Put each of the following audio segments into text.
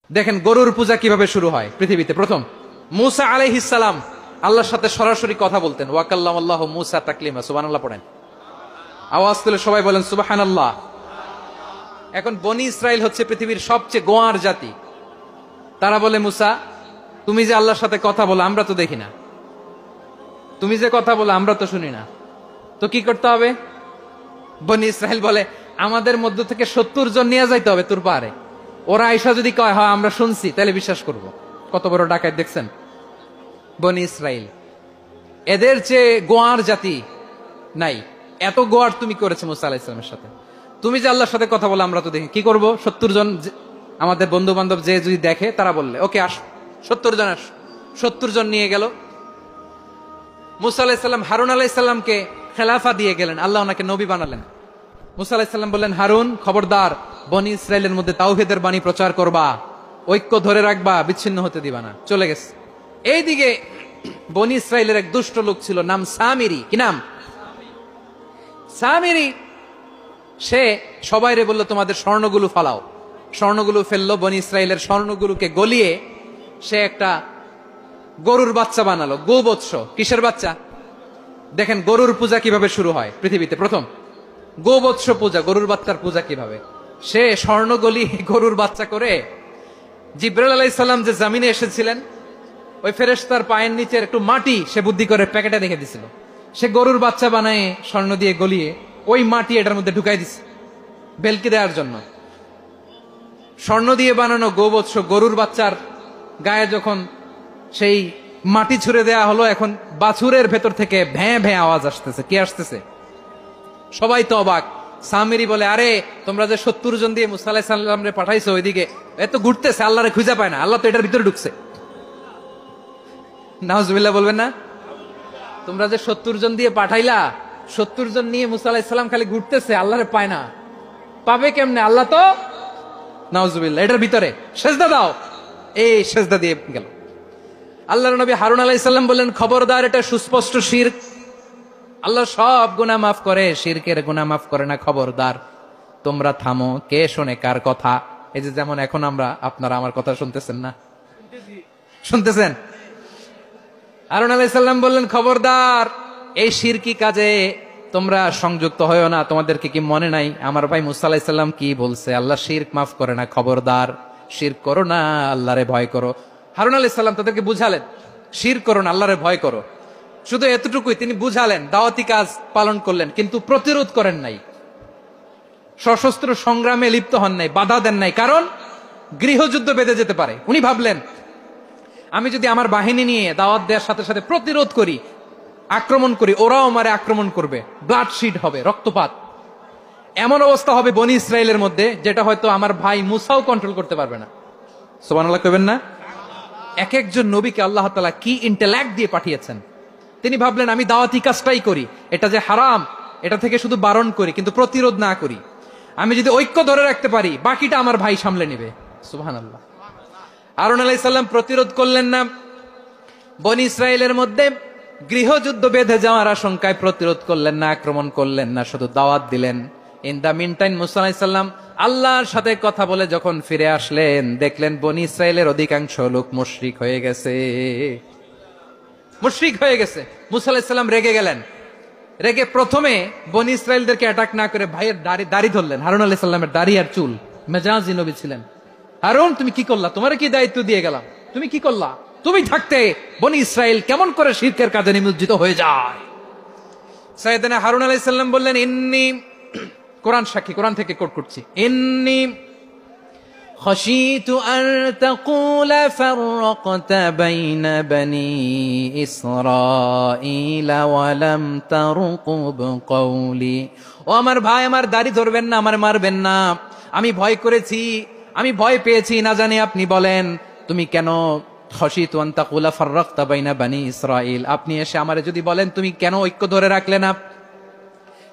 দেখেন গরুর পূজা কিভাবে শুরু হয় পৃথিবীতে প্রথম। মুসা আলাইহিস সালাম আল্লাহর সাথে সরাসরি কথা বলতেন। ওয়াকাল্লামাল্লাহু মুসা তাকলিমা। সুবহানাল্লাহ পড়েন, আওয়াজ তুলে সবাই বলেন সুবহানাল্লাহ। এখন বনি ইসরাইল হচ্ছে পৃথিবীর সবচেয়ে গোয়ার জাতি। তারা বলে, মুসা তুমি যে আল্লাহর সাথে কথা বলো আমরা তো দেখি না, তুমি যে কথা বলো আমরা তো শুনি না, তো কি করতে হবে? বনি ইসরাইল বলে, আমাদের মধ্য থেকে 70 জন নিয়ে যাইতে হবে তোর পারে। ওরা আইসা যদি কয় হয় আমরা শুনছি, তাহলে বিশ্বাস করব। কত বড় ডাকাত দেখছেন বনি ইসরাইল। এদের চেয়ে গোয়ার জাতি নাই। এত গোয়ার তুমি করেছে মুসা আলাইহিস সালামের সাথে। তুমি যে আল্লাহর সাথে কথা বলে আমরা তো দেখি, কি করব? 70 জন আমাদের বন্ধু বান্ধব যে যদি দেখে, তারা বললে ওকে আস, 70 জন আস। 70 জন নিয়ে গেল। মুসা আলাইহিস সালাম হারুন আলাইহিস সালামকে খেলাফা দিয়ে গেলেন, আল্লাহ ওনাকে নবী বানালেন। মুসা আলাইহিস সালাম বললেন, হারুন খবরদার, বনি ইসরাইলের মধ্যে তাওহীদের বাণী প্রচার করবা, ঐক্য ধরে রাখবা, বিচ্ছিন্ন হতে দিবা না। চলে গেছে। এইদিকে বনি ইসরাইলের এক দুষ্ট লোক ছিল, নাম সামিরি। কি নাম? সামিরি। সে সবাইরে বলল তোমাদের স্বর্ণগুলো ফালাও। স্বর্ণগুলো ফেললো, বনি ইসরাইলের স্বর্ণগুলোকে গলিয়ে সে একটা গরুর বাচ্চা বানালো। গোবৎস। কিসের বাচ্চা? দেখেন গরুর পূজা কিভাবে শুরু হয় পৃথিবীতে প্রথম। গোবৎস পূজা, গরুর বাচ্চার পূজা কিভাবে। সে স্বর্ণ গলি গরুর বাচ্চা করে, জিবরাইল আলাইহিস সালাম যে জমিনে এসেছিলেন, ওই ফেরেশতার পায়ের নিচের একটু মাটি সে বুদ্ধি করে প্যাকেটে রেখে দিছিল। সে গরুর বাচ্চা বানায় স্বর্ণ দিয়ে গলিয়ে ওই মাটি এটার মধ্যে ঢুকাই দিছে বেলকি দেওয়ার জন্য। স্বর্ণ দিয়ে বানানো গোবৎস গরুর বাচ্চার গায়ে যখন সেই মাটি ছুঁড়ে দেয়া হলো, এখন বাছুরের ভেতর থেকে ভ্যাঁ ভ্যাঁ আওয়াজ আসতেছে। কি আসতেছে? সবাই তো অবাক। সামিরি বলে, আরে তোমরা যে 70 জন দিয়ে মুসা আলাইহিস সালামরে পাঠাইছো, ওইদিকে এত ঘুরতেছে, আল্লাহরে খুঁজে পায় না, আল্লাহ তো এটার ভিতরে ঢুকছে। নাউজুবিল্লাহ বলবেন না? তোমরা যে 70 জন দিয়ে পাঠাইলা, 70 জন নিয়ে মুসা আলাইহিস সালাম খালি ঘুরতেছে, আল্লাহরে পায় না। পাবে কেমনে? আল্লাহ তো, নাউজুবিল্লাহ, এটার ভিতরে সেজদা দাও। এই সেজদা দিয়ে গেল। আল্লাহর নবী হারুন আলাইহিস সালাম বললেন, খবরদার, এটা সুস্পষ্ট শিরক। আল্লাহ সব গুনাহ মাফ করে, শিরকের গুনাহ মাফ করে না। খবরদার, তোমরা থামো। কে শোনে কার কথা? এই যে যেমন এখন আপনারা আমার কথা শুনতেছেন না? শুনতেছেন? হারুন আলাইহিস সালাম বললেন, খবরদার, এই শিরকি কাজে তোমরা সংযুক্ত হয়ো না। তোমাদেরকে কি মনে নাই আমার ভাই মুসা আলাইহিস সালাম কি বলছে? আল্লাহ শিরক মাফ করে না। খবরদার, শিরক করো না, আল্লাহরে ভয় করো। হারুন আলাইহিস সালাম তাদেরকে বুঝালেন, শিরক করো না, আল্লাহরে ভয় করো। শুধু এতটুকুই তিনি বুঝালেন, দাওয়াতি কাজ পালন করলেন, কিন্তু প্রতিরোধ করেন নাই, সশস্ত্র সংগ্রামে লিপ্ত হন নাই, বাধা দেন নাই। কারণ গৃহযুদ্ধ বেঁধে যেতে পারে। উনি ভাবলেন, আমি যদি আমার বাহিনী নিয়ে দাওয়াত দেওয়ার সাথে সাথে প্রতিরোধ করি, আক্রমণ করি, ওরাও আমারে আক্রমণ করবে, ব্লাডশিড হবে, রক্তপাত। এমন অবস্থা হবে বনি ইসরাইলের মধ্যে, যেটা হয়তো আমার ভাই মুসাও কন্ট্রোল করতে পারবে না। সুবহানাল্লাহ কইবেন না? এক একজন নবীকে আল্লাহ তাআলা কি ইন্টেলেক্ট দিয়ে পাঠিয়েছেন। তিনি ভাবলেন, আমি দাওয়াতি কাজটাই করি, এটা যে হারাম এটা থেকে শুধু বারণ করি, কিন্তু প্রতিরোধ না করি। আমি যদি ঐক্য ধরে রাখতে পারি, বাকিটা আমার ভাই সামলে নেবে। সুবহানাল্লাহ। হারুন আলাইহিস সালাম প্রতিরোধ করলেন না। বনি ইসরাইলের মধ্যে গৃহযুদ্ধ বেঁধে যাওয়ার আশঙ্কায় প্রতিরোধ করলেন না, আক্রমণ করলেন না, শুধু দাওয়াত দিলেন। ইন দা মিন টাইম মুসা আলাইহিস সালাম আল্লাহর সাথে কথা বলে যখন ফিরে আসলেন, দেখলেন বনি ইসরাইলের অধিকাংশ লোক মুশরিক হয়ে গেছে। মুশরিক হয়ে গেছে। মুসা আলাইহিস সালাম রেগে গেলেন। রেগে প্রথমে বনি ইসরাইলদেরকে অ্যাটাক না করে ভাইয়ের দাড়ি ধরলেন। হারুন আলাইহিস সালামের দাড়ি আর চুল। মেজাজি নবী ছিলেন। হারুন, তুমি কি করলা? তোমারে কি দায়িত্ব দিয়ে গেলাম? তুমি কি করলা? তুমি থাকতে বনি ইসরাইল কেমন করে শিরকের কাজে নিমজ্জিত হয়ে যায়? সাইয়েদনা হারুন আলাইহিস সালাম বললেন, ইন্নী, কোরআন সাক্ষী, কোরআন থেকে কোট করছি, ইন্নী খাশিতু আন তাকুলা ফাররাকতা বাইনা বনি ইসরাঈল ওয়া লাম তারকুব কওলি। ও আমার ভাই, আমার দাড়ি ধরবেন না, আমার মারবেন না। আমি ভয় করেছি, আমি ভয় পেয়েছি, না জানি আপনি বলেন তুমি কেন খাশিতু আন তাকুলা ফাররাকতা বাইনা বনি ইসরাঈল, আপনি এসে আমারে যদি বলেন তুমি কেন ঐক্য ধরে রাখলে না,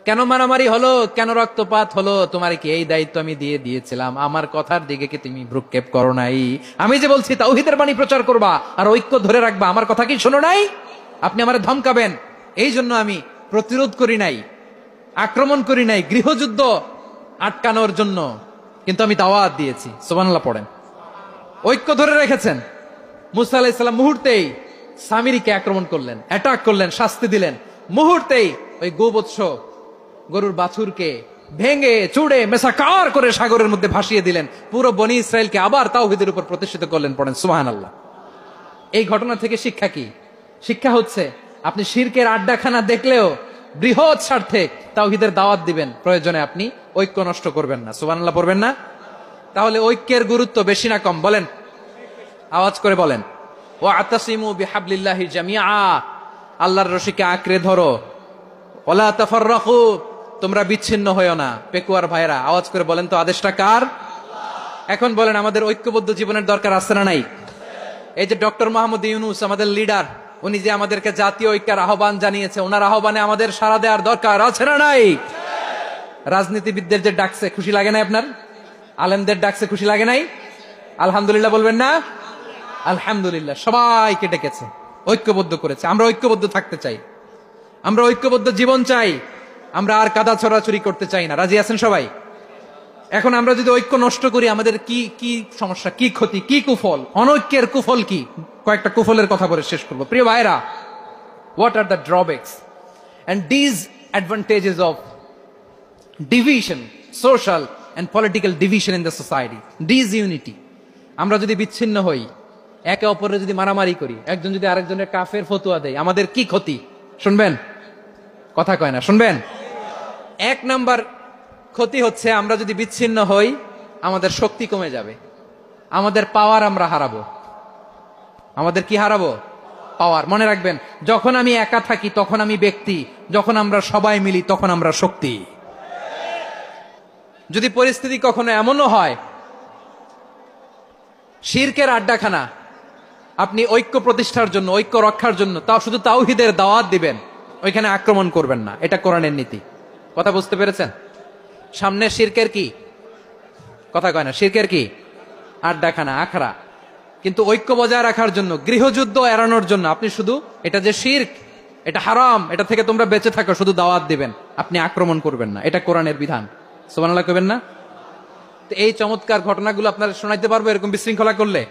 কেন মারামারি হলো, কেন রক্তপাত হলো, তোমার কি এই দায়িত্ব আমি দিয়ে দিয়েছিলাম? আমার কথার দিকে কি তুমি ভ্রুক্ষেপ করো নাই? আমি যে বলছি তাওহীদের বাণী প্রচার করবা আর ঐক্য ধরে রাখবা, আমার কথা কি শোনো নাই? আপনি আমারে ধমকাবেন, এই জন্য আমি প্রতিরোধ করি নাই, আক্রমণ করি নাই, গৃহযুদ্ধ আটকানোর জন্য কিন্তু আমি দাওয়াত দিয়েছি। সুবহানাল্লাহ পড়েন। ঐক্য ধরে রেখেছেন। মুসা আলাইহিস সালাম মুহূর্তেই সামিরীকে আক্রমণ করলেন, অ্যাটাক করলেন, শাস্তি দিলেন। মুহূর্তেই ওই গোবৎস গরুর বাছুরকে ভেঙে চুড়ে মেসাকার করে সাগরের মধ্যে ভাসিয়ে দিলেন। পুরো বনি ইসরায়েলকে আবার তাওহীদের উপর প্রতিষ্ঠিত করলেন। পড়েন সুবহানাল্লাহ। এই ঘটনা থেকে শিক্ষা কি? শিক্ষা হচ্ছে আপনি শিরকের আড্ডাখানা দেখলেও বৃহৎ স্বার্থে তাওহীদের দাওয়াত দিবেন, প্রয়োজনে আপনি ঐক্য নষ্ট করবেন না। সুবহানাল্লাহ পড়বেন না? তাহলে ঐক্যের গুরুত্ব বেশি না কম বলেন? আওয়াজ করে বলেন। ওয়াতাসিমু বিহাবলিল্লাহি জামিআ, আল্লাহর রশিকে আঁকড়ে ধরো। ওয়ালা তাফাররাকু, তোমরা বিচ্ছিন্ন হয়ো না। পেকুয়ার ভাইরা আওয়াজ করে বলেন তো আদেশটা কার? এখন বলেন আমাদের ঐক্যবদ্ধ জীবনের দরকার আছে না নাই? এই যে ডক্টর মোহাম্মদ ইউনূস আমাদের লিডার, উনি যে আমাদেরকে জাতীয় ঐক্যের আহ্বান জানিয়েছে, ওনার আহ্বানে আমাদের সাড়া দেওয়ার দরকার আছে না নাই? রাজনীতিবিদদের যে ডাকছে খুশি লাগে না আপনার? আলেমদের ডাকছে খুশি লাগে নাই? আলহামদুলিল্লাহ বলবেন না? আলহামদুলিল্লাহ। সবাইকে ডেকেছে, ঐক্যবদ্ধ করেছে। আমরা ঐক্যবদ্ধ থাকতে চাই, আমরা ঐক্যবদ্ধ জীবন চাই, আমরা আর কাদা ছড়াছড়ি করতে চাই না। রাজি আছেন সবাই? এখন আমরা যদি ঐক্য নষ্ট করি আমাদের কি কি সমস্যা, কি ক্ষতি, কি কুফল? অনৈক্যের কুফল কি? কয়েকটা কুফলের কথা বলে শেষ করবো। প্রিয় ভাইরা, what are the drawbacks and disadvantages of division, social and political division in the society? Disunity. আমরা যদি বিচ্ছিন্ন হই, একে অপরের যদি মারামারি করি, একজন যদি আরেকজনের কাফের ফতোয়া দেয়, আমাদের কি ক্ষতি? শুনবেন? কথা কয় না, শুনবেন? এক নাম্বার ক্ষতি হচ্ছে আমরা যদি বিচ্ছিন্ন হই আমাদের শক্তি কমে যাবে, আমাদের পাওয়ার আমরা হারাবো। আমাদের কি হারাবো? পাওয়ার। মনে রাখবেন, যখন আমি একা থাকি তখন আমি ব্যক্তি, যখন আমরা সবাই মিলি তখন আমরা শক্তি। যদি পরিস্থিতি কখনো এমনও হয় শিরকের আড্ডাখানা, আপনি ঐক্য প্রতিষ্ঠার জন্য, ঐক্য রক্ষার জন্য তাও শুধু তাওহীদের দাওয়াত দিবেন, ওইখানে আক্রমণ করবেন না। এটা কোরআনের নীতি। কথা বুঝতে পেরেছেন? সামনে শিরকের কি? কথা কয় না, শিরকের কি? আড্ডাখানা, আখড়া। কিন্তু ঐক্য বজায় রাখার জন্য, গৃহযুদ্ধ এড়ানোর জন্য আপনি শুধু এটা যে শিরক, এটা হারাম, এটা থেকে তোমরা বেঁচে থাকো, শুধু দাওয়াত দিবেন, আপনি আক্রমণ করবেন না। এটা কোরআনের বিধান। সুবহানাল্লাহ কইবেন না? তো এই চমৎকার ঘটনাগুলো আপনারা শোনাইতে পারবো এরকম বিশৃঙ্খলা করলে?